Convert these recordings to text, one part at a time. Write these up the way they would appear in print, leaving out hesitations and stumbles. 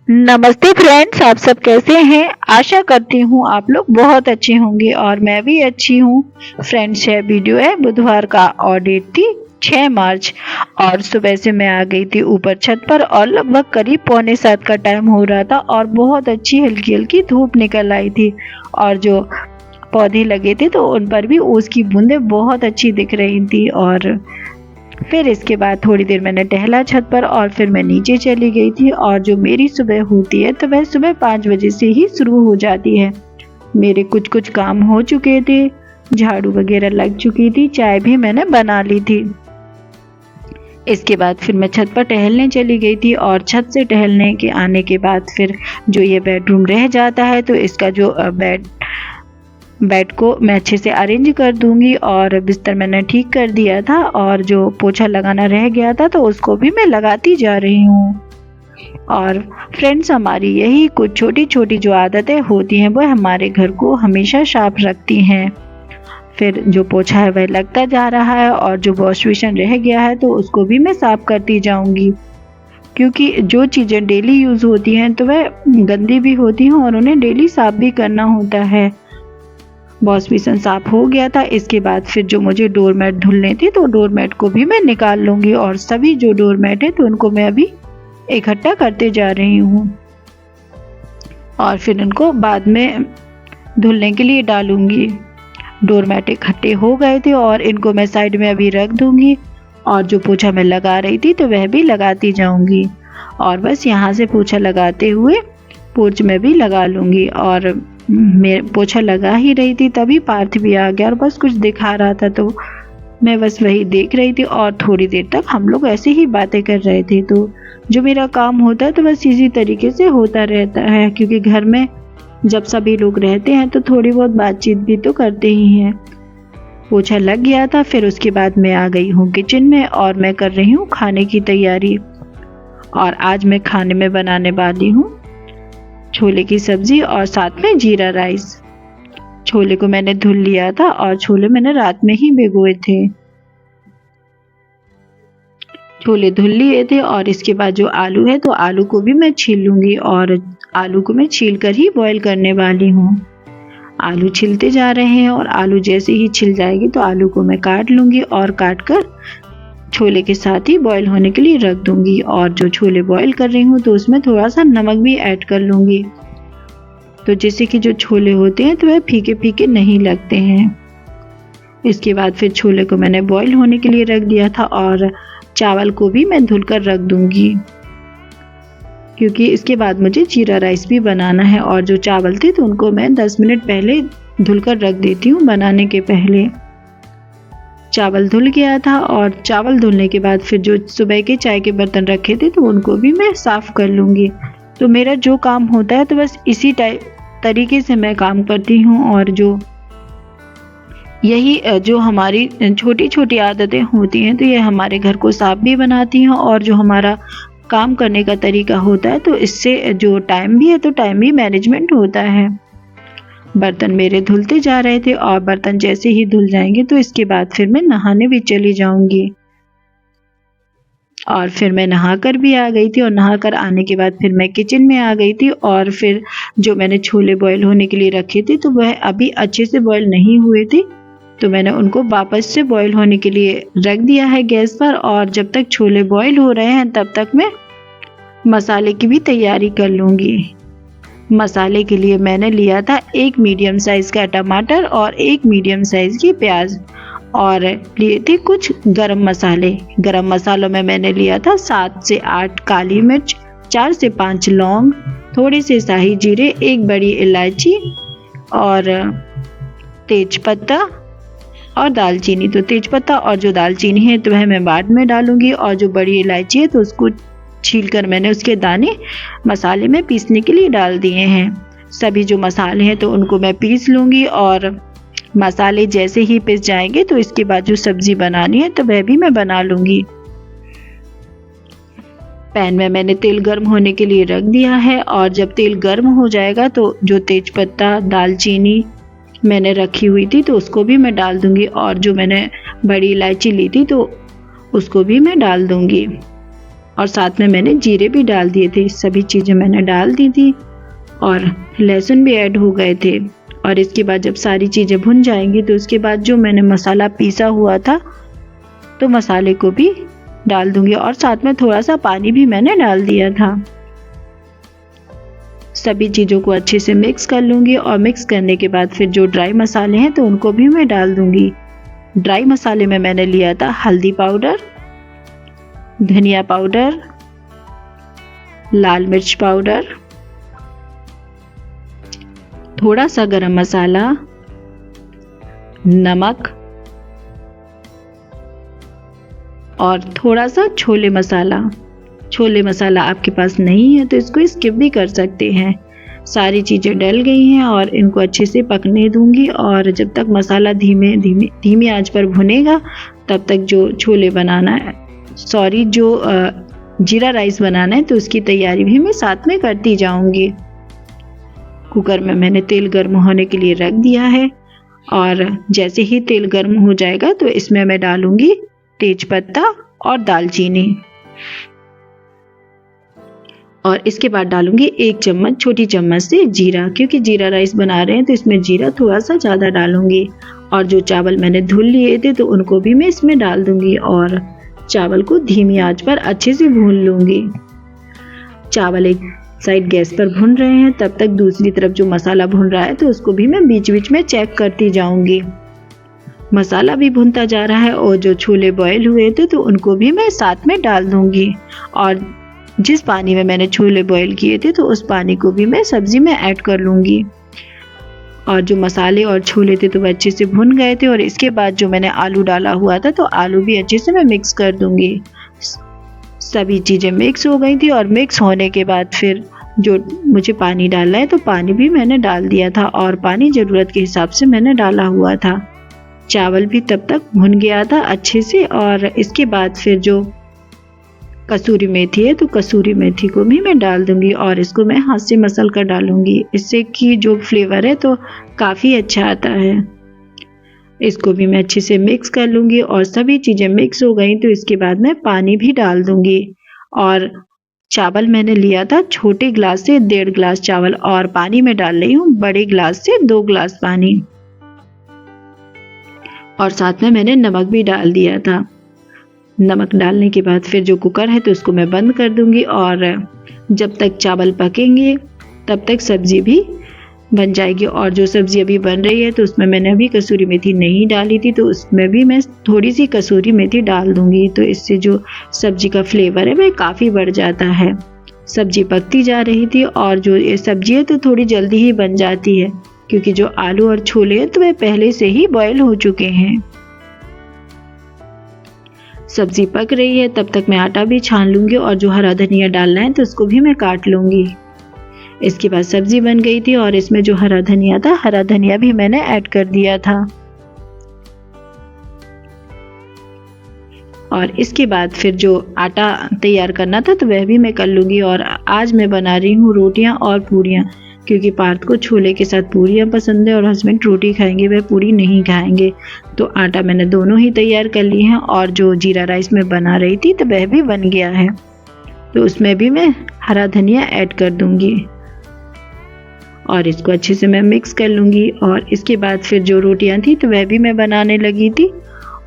नमस्ते फ्रेंड्स, आप सब कैसे हैं? आशा करती हूँ आप लोग बहुत अच्छे होंगे और मैं भी अच्छी हूँ। फ्रेंड्स, यह वीडियो है बुधवार का और डेट थी 6 मार्च और सुबह से मैं आ गई थी ऊपर छत पर और लगभग करीब पौने 7 का टाइम हो रहा था और बहुत अच्छी हल्की हल्की धूप निकल आई थी और जो पौधे लगे थे तो उन पर भी ओस की बूंदें बहुत अच्छी दिख रही थी। और फिर इसके बाद थोड़ी देर मैंने टहला छत पर और फिर मैं नीचे चली गई थी। और जो मेरी सुबह होती है तो वह सुबह 5 बजे से ही शुरू हो जाती है। मेरे कुछ कुछ काम हो चुके थे, झाड़ू वगैरह लग चुकी थी, चाय भी मैंने बना ली थी। इसके बाद फिर मैं छत पर टहलने चली गई थी और छत से टहलने के आने के बाद फिर जो ये बेडरूम रह जाता है तो इसका जो बेड को मैं अच्छे से अरेंज कर दूंगी और बिस्तर मैंने ठीक कर दिया था और जो पोछा लगाना रह गया था तो उसको भी मैं लगाती जा रही हूँ। और फ्रेंड्स, हमारी यही कुछ छोटी छोटी जो आदतें होती हैं वो हमारे घर को हमेशा साफ रखती हैं। फिर जो पोछा है वह लगता जा रहा है और जो वॉश बेसिन रह गया है तो उसको भी मैं साफ करती जाऊंगी, क्योंकि जो चीज़ें डेली यूज़ होती हैं तो वह गंदी भी होती हैं और उन्हें डेली साफ भी करना होता है। वॉश बेसिन साफ हो गया था। इसके बाद फिर जो मुझे डोरमैट धुलने थे तो डोरमैट को भी मैं निकाल लूंगी और सभी जो डोरमैट है तो उनको मैं अभी इकट्ठा करते जा रही हूँ और फिर उनको बाद में धुलने के लिए डालूंगी। डोरमैट इकट्ठे हो गए थे और इनको मैं साइड में अभी रख दूंगी और जो पोछा मैं लगा रही थी तो वह भी लगाती जाऊंगी और बस यहाँ से पोछा लगाते हुए पोर्च में भी लगा लूंगी। और मैं पोछा लगा ही रही थी तभी पार्थ भी आ गया और बस कुछ दिखा रहा था तो मैं बस वही देख रही थी और थोड़ी देर तक हम लोग ऐसे ही बातें कर रहे थे। तो जो मेरा काम होता है तो बस इसी तरीके से होता रहता है, क्योंकि घर में जब सभी लोग रहते हैं तो थोड़ी बहुत बातचीत भी तो करते ही हैं। पोछा लग गया था। फिर उसके बाद मैं आ गई हूँ किचन में और मैं कर रही हूँ खाने की तैयारी। और आज मैं खाने में बनाने वाली हूँ छोले की सब्जी और साथ में जीरा राइस। छोले को मैंने धुल लिया था और छोले मैंने रात में ही भिगोए थे। छोले धुल लिए थे और इसके बाद जो आलू है तो आलू को भी मैं छील लूंगी और आलू को मैं छील कर ही बॉईल करने वाली हूँ। आलू छिलते जा रहे हैं और आलू जैसे ही छिल जाएगी तो आलू को मैं काट लूंगी और काट कर छोले के साथ ही बॉईल होने के लिए रख दूंगी। और जो छोले बॉईल कर रही हूँ तो उसमें थोड़ा सा नमक भी ऐड कर लूंगी, तो जिससे कि जो छोले होते हैं तो वह फीके फीके नहीं लगते हैं। इसके बाद फिर छोले को मैंने बॉईल होने के लिए रख दिया था और चावल को भी मैं धुलकर रख दूंगी, क्योंकि इसके बाद मुझे जीरा राइस भी बनाना है। और जो चावल थे तो उनको मैं 10 मिनट पहले धुलकर रख देती हूँ बनाने के पहले। चावल धुल गया था और चावल धुलने के बाद फिर जो सुबह के चाय के बर्तन रखे थे तो उनको भी मैं साफ कर लूँगी। तो मेरा जो काम होता है तो बस इसी तरीके से मैं काम करती हूँ। और जो यही जो हमारी छोटी छोटी आदतें होती हैं तो ये हमारे घर को साफ भी बनाती हैं और जो हमारा काम करने का तरीका होता है तो इससे जो टाइम भी है तो टाइम भी मैनेजमेंट होता है। बर्तन मेरे धुलते जा रहे थे और बर्तन जैसे ही धुल जाएंगे तो इसके बाद फिर मैं नहाने भी चली जाऊंगी। और फिर मैं नहाकर भी आ गई थी और नहाकर आने के बाद फिर मैं किचन में आ गई थी और फिर जो मैंने छोले बॉईल होने के लिए रखे थे तो वह अभी अच्छे से बॉईल नहीं हुए थे, तो मैंने उनको वापस से बॉईल होने के लिए रख दिया है गैस पर। और जब तक छोले बॉईल हो रहे हैं तब तक मैं मसाले की भी तैयारी कर लूँगी। मसाले के लिए मैंने लिया था 1 मीडियम साइज़ का टमाटर और 1 मीडियम साइज़ की प्याज और लिए थे कुछ गरम मसाले। गरम मसालों में मैंने लिया था 7 से 8 काली मिर्च, 4 से 5 लौंग, थोड़े से शाही जीरे, 1 बड़ी इलायची और तेज पत्ता और दालचीनी। तो तेज पत्ता और जो दालचीनी है तो वह मैं बाद में डालूंगी और जो बड़ी इलायची है तो उसको छीलकर मैंने उसके दाने मसाले में पीसने के लिए डाल दिए हैं। सभी जो मसाले हैं तो उनको मैं पीस लूँगी और मसाले जैसे ही पिस जाएंगे तो इसके बाद जो सब्ज़ी बनानी है तो वह भी मैं बना लूँगी। पैन में मैंने तेल गर्म होने के लिए रख दिया है और जब तेल गर्म हो जाएगा तो जो तेज़पत्ता, दालचीनी मैंने रखी हुई थी तो उसको भी मैं डाल दूँगी और जो मैंने बड़ी इलायची ली थी तो उसको भी मैं डाल दूँगी। और साथ में मैंने जीरे भी डाल दिए थे। सभी चीज़ें मैंने डाल दी थी और लहसुन भी ऐड हो गए थे। और इसके बाद जब सारी चीज़ें भुन जाएंगी तो उसके बाद जो मैंने मसाला पीसा हुआ था तो मसाले को भी डाल दूंगी और साथ में थोड़ा सा पानी भी मैंने डाल दिया था। सभी चीज़ों को अच्छे से मिक्स कर लूँगी और मिक्स करने के बाद फिर जो ड्राई मसाले हैं तो उनको भी मैं डाल दूँगी। ड्राई मसाले में मैंने लिया था हल्दी पाउडर, धनिया पाउडर, लाल मिर्च पाउडर, थोड़ा सा गरम मसाला, नमक और थोड़ा सा छोले मसाला। छोले मसाला आपके पास नहीं है तो इसको स्किप भी कर सकते हैं। सारी चीज़ें डल गई हैं और इनको अच्छे से पकने दूंगी और जब तक मसाला धीमी आंच पर भुनेगा तब तक जो छोले बनाना है जो जीरा राइस बनाना है तो उसकी तैयारी भी मैं साथ में करती जाऊंगी। कुकर में मैंने तेल गर्म होने के लिए रख दिया है और जैसे ही तेल गर्म हो जाएगा तो इसमें मैं डालूंगी तेजपत्ता और दालचीनी और इसके बाद डालूंगी 1 चम्मच छोटी चम्मच से जीरा, क्योंकि जीरा राइस बना रहे हैं तो इसमें जीरा थोड़ा सा ज़्यादा डालूंगी। और जो चावल मैंने धुल लिए थे तो उनको भी मैं इसमें डाल दूंगी और चावल को धीमी आंच पर अच्छे से भून लूंगी। चावल एक साइड गैस पर भुन रहे हैं तब तक दूसरी तरफ जो मसाला भुन रहा है तो उसको भी मैं बीच बीच में चेक करती जाऊंगी। मसाला भी भुनता जा रहा है और जो छोले बॉयल हुए थे तो उनको भी मैं साथ में डाल दूंगी और जिस पानी में मैंने छोले बॉयल किए थे तो उस पानी को भी मैं सब्जी में ऐड कर लूंगी। और जो मसाले और छोले थे तो वो अच्छे से भुन गए थे और इसके बाद जो मैंने आलू डाला हुआ था तो आलू भी अच्छे से मैं मिक्स कर दूंगी। सभी चीज़ें मिक्स हो गई थी और मिक्स होने के बाद फिर जो मुझे पानी डालना है तो पानी भी मैंने डाल दिया था और पानी ज़रूरत के हिसाब से मैंने डाला हुआ था। चावल भी तब तक भुन गया था अच्छे से और इसके बाद फिर जो कसूरी मेथी है तो कसूरी मेथी को भी मैं डाल दूंगी और इसको मैं हाथ से मसल कर डालूंगी, इससे कि जो फ्लेवर है तो काफ़ी अच्छा आता है। इसको भी मैं अच्छे से मिक्स कर लूंगी और सभी चीज़ें मिक्स हो गई तो इसके बाद मैं पानी भी डाल दूंगी। और चावल मैंने लिया था छोटे गिलास से 1.5 गिलास चावल और पानी में डाल रही हूँ बड़े गिलास से 2 गिलास पानी और साथ में मैंने नमक भी डाल दिया था। नमक डालने के बाद फिर जो कुकर है तो उसको मैं बंद कर दूंगी और जब तक चावल पकेंगे तब तक सब्जी भी बन जाएगी। और जो सब्जी अभी बन रही है तो उसमें मैंने अभी कसूरी मेथी नहीं डाली थी तो उसमें भी मैं थोड़ी सी कसूरी मेथी डाल दूंगी, तो इससे जो सब्जी का फ्लेवर है वह काफ़ी बढ़ जाता है। सब्जी पकती जा रही थी और जो ये सब्जी है तो थोड़ी जल्दी ही बन जाती है क्योंकि जो आलू और छोले हैं तो वे पहले से ही बॉयल हो चुके हैं। सब्जी पक रही है तब तक मैं आटा भी छान लूंगी और जो हरा धनिया डालना है तो उसको भी मैं काट लूंगी। इसके बाद सब्जी बन गई थी और इसमें जो हरा धनिया था हरा धनिया भी मैंने ऐड कर दिया था। और इसके बाद फिर जो आटा तैयार करना था तो वह भी मैं कर लूंगी। और आज मैं बना रही हूँ रोटियां और पूरियां, क्योंकि पार्थ को छोले के साथ पूरियां पसंद है और हस्बैंड रोटी खाएंगे, वह पूरी नहीं खाएंगे। तो आटा मैंने दोनों ही तैयार कर लिए हैं और जो जीरा राइस में बना रही थी तो वह भी बन गया है, तो उसमें भी मैं हरा धनिया ऐड कर दूंगी और इसको अच्छे से मैं मिक्स कर लूँगी। और इसके बाद फिर जो रोटियां थी तो वह भी मैं बनाने लगी थी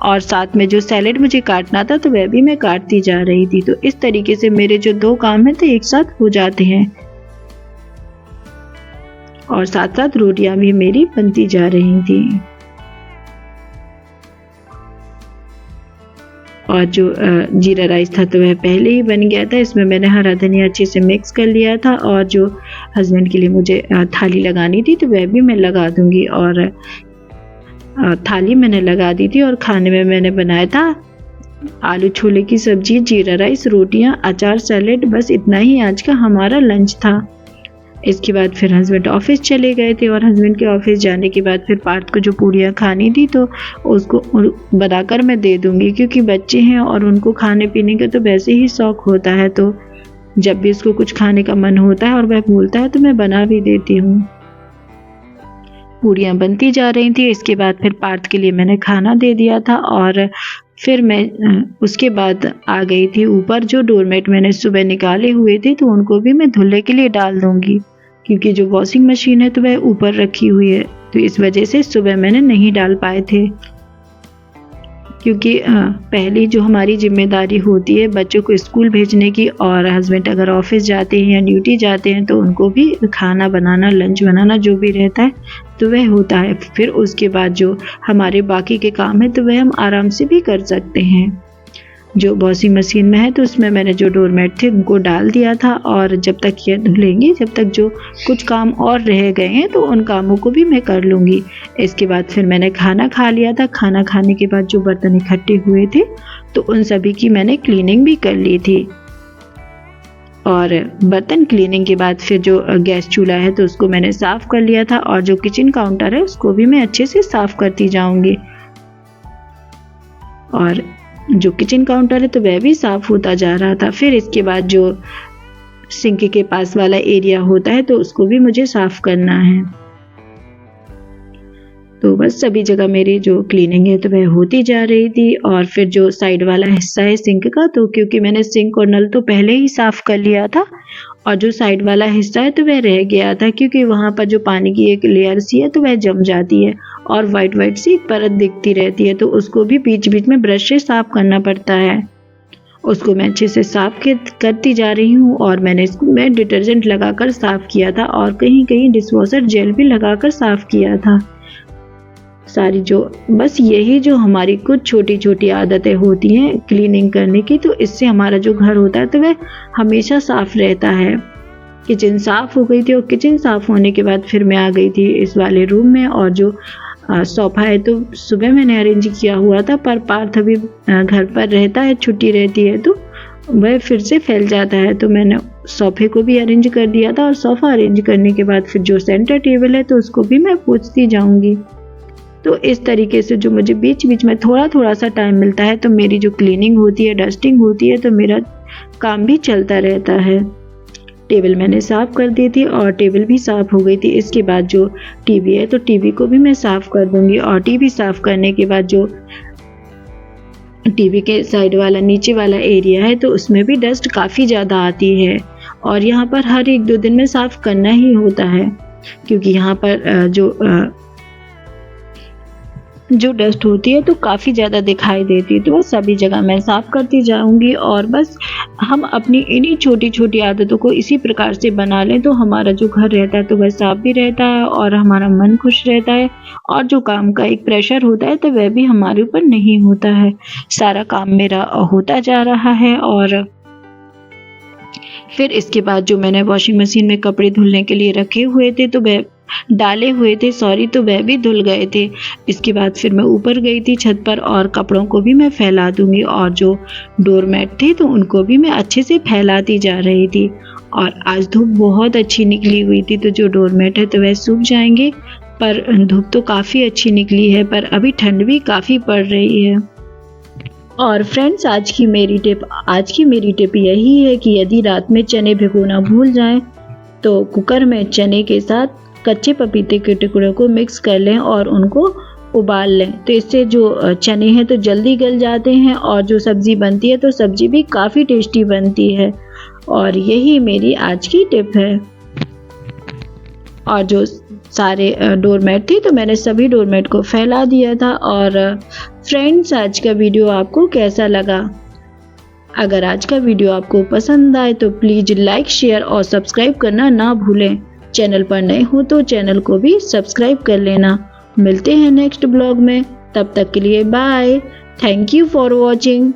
और साथ में जो सैलेड मुझे काटना था तो वह भी मैं काटती जा रही थी। तो इस तरीके से मेरे जो 2 काम हैं तो एक साथ हो जाते हैं और साथ साथ रोटियां भी मेरी बनती जा रही थी। और जो जीरा राइस था तो वह पहले ही बन गया था, इसमें मैंने हरा धनिया अच्छे से मिक्स कर लिया था और जो हस्बैंड के लिए मुझे थाली लगानी थी तो वह भी मैं लगा दूंगी। और थाली मैंने लगा दी थी और खाने में मैंने बनाया था आलू छोले की सब्जी, जीरा राइस, रोटियां, अचार, सैलेड, बस इतना ही आज का हमारा लंच था। इसके बाद फिर हस्बैंड ऑफिस चले गए थे और हस्बैंड के ऑफिस जाने के बाद फिर पार्थ को जो पूरियाँ खानी थी तो उसको बनाकर मैं दे दूंगी, क्योंकि बच्चे हैं और उनको खाने पीने का तो वैसे ही शौक होता है, तो जब भी उसको कुछ खाने का मन होता है और वह बोलता है तो मैं बना भी देती हूँ। पूरियाँ बनती जा रही थी। इसके बाद फिर पार्थ के लिए मैंने खाना दे दिया था और फिर मैं उसके बाद आ गई थी ऊपर। जो डोरमेट मैंने सुबह निकाले हुए थे तो उनको भी मैं धुलने के लिए डाल दूंगी, क्योंकि जो वॉशिंग मशीन है तो वह ऊपर रखी हुई है, तो इस वजह से सुबह मैंने नहीं डाल पाए थे। क्योंकि पहली जो हमारी जिम्मेदारी होती है बच्चों को स्कूल भेजने की, और हस्बैंड अगर ऑफिस जाते हैं या ड्यूटी जाते हैं तो उनको भी खाना बनाना, लंच बनाना जो भी रहता है तो वह होता है। फिर उसके बाद जो हमारे बाकी के काम है तो वह हम आराम से भी कर सकते हैं। जो वॉशिंग मशीन में है तो उसमें मैंने जो डोरमेट थे उनको डाल दिया था, और जब तक ये धुलेंगी, जब तक जो कुछ काम और रह गए हैं तो उन कामों को भी मैं कर लूँगी। इसके बाद फिर मैंने खाना खा लिया था। खाना खाने के बाद जो बर्तन इकट्ठे हुए थे तो उन सभी की मैंने क्लीनिंग भी कर ली थी। और बर्तन क्लीनिंग के बाद फिर जो गैस चूल्हा है तो उसको मैंने साफ़ कर लिया था, और जो किचन काउंटर है उसको भी मैं अच्छे से साफ़ करती जाऊँगी। और जो किचन काउंटर है तो वह भी साफ़ होता जा रहा था। फिर इसके बाद जो सिंक के पास वाला एरिया होता है तो उसको भी मुझे साफ़ करना है। तो बस सभी जगह मेरी जो क्लीनिंग है तो वह होती जा रही थी। और फिर जो साइड वाला हिस्सा है सिंक का, तो क्योंकि मैंने सिंक और नल तो पहले ही साफ़ कर लिया था, और जो साइड वाला हिस्सा है तो वह रह गया था, क्योंकि वहाँ पर जो पानी की एक लेयर सी है तो वह जम जाती है और वाइट सी परत दिखती रहती है, तो उसको भी बीच बीच में ब्रश से साफ़ करना पड़ता है। उसको मैं अच्छे से साफ़ करती जा रही हूँ, और मैंने इसको मैं डिटर्जेंट लगाकर साफ़ किया था, और कहीं कहीं डिशवॉशर जेल भी लगाकर साफ़ किया था। सारी जो बस यही जो हमारी कुछ छोटी छोटी आदतें होती हैं क्लीनिंग करने की, तो इससे हमारा जो घर होता है तो वह हमेशा साफ रहता है। किचन साफ हो गई थी, और किचन साफ होने के बाद फिर मैं आ गई थी इस वाले रूम में। और जो सोफ़ा है तो सुबह मैंने अरेंज किया हुआ था, पर पार्थ अभी घर पर रहता है, छुट्टी रहती है तो वह फिर से फैल जाता है, तो मैंने सोफ़े को भी अरेंज कर दिया था। और सोफ़ा अरेंज करने के बाद फिर जो सेंटर टेबल है तो उसको भी मैं पोंछती जाऊंगी। तो इस तरीके से जो मुझे बीच बीच में थोड़ा थोड़ा सा टाइम मिलता है तो मेरी जो क्लीनिंग होती है, डस्टिंग होती है, तो मेरा काम भी चलता रहता है। टेबल मैंने साफ़ कर दी थी और टेबल भी साफ़ हो गई थी। इसके बाद जो टीवी है तो टीवी को भी मैं साफ़ कर दूंगी, और टीवी साफ़ करने के बाद जो टीवी के साइड वाला नीचे वाला एरिया है तो उसमें भी डस्ट काफ़ी ज़्यादा आती है, और यहाँ पर हर 1-2 दिन में साफ़ करना ही होता है, क्योंकि यहाँ पर जो डस्ट होती है तो काफ़ी ज़्यादा दिखाई देती है। तो वो सभी जगह मैं साफ़ करती जाऊंगी, और बस हम अपनी इन्हीं छोटी छोटी आदतों को इसी प्रकार से बना लें तो हमारा जो घर रहता है तो वह साफ़ भी रहता है, और हमारा मन खुश रहता है, और जो काम का एक प्रेशर होता है तो वह भी हमारे ऊपर नहीं होता है। सारा काम मेरा होता जा रहा है। और फिर इसके बाद जो मैंने वॉशिंग मशीन में कपड़े धुलने के लिए रखे हुए थे तो वह डाले हुए थे तो वह भी धुल गए थे। इसके बाद फिर मैं ऊपर गई थी छत पर, और कपड़ों को भी मैं फैला दूंगी, और जो डोरमेट थे तो उनको भी मैं अच्छे से फैलाती जा रही थी। और आज धूप बहुत अच्छी निकली हुई थी, तो जो डोरमेट है तो वह सूख जाएंगे, पर धूप तो काफ़ी अच्छी निकली है, पर अभी ठंड भी काफ़ी पड़ रही है। और फ्रेंड्स, आज की मेरी टिप यही है कि यदि रात में चने भिगोना भूल जाएं तो कुकर में चने के साथ कच्चे पपीते के टुकड़ों को मिक्स कर लें और उनको उबाल लें, तो इससे जो चने हैं तो जल्दी गल जाते हैं, और जो सब्ज़ी बनती है तो सब्ज़ी भी काफ़ी टेस्टी बनती है। और यही मेरी आज की टिप है। और जो सारे डोरमेट थी तो मैंने सभी डोरमेट को फैला दिया था। और फ्रेंड्स, आज का वीडियो आपको कैसा लगा? अगर आज का वीडियो आपको पसंद आए तो प्लीज़ लाइक, शेयर और सब्सक्राइब करना ना भूलें। चैनल पर नए हो तो चैनल को भी सब्सक्राइब कर लेना। मिलते हैं नेक्स्ट ब्लॉग में, तब तक के लिए bye. Thank you for watching.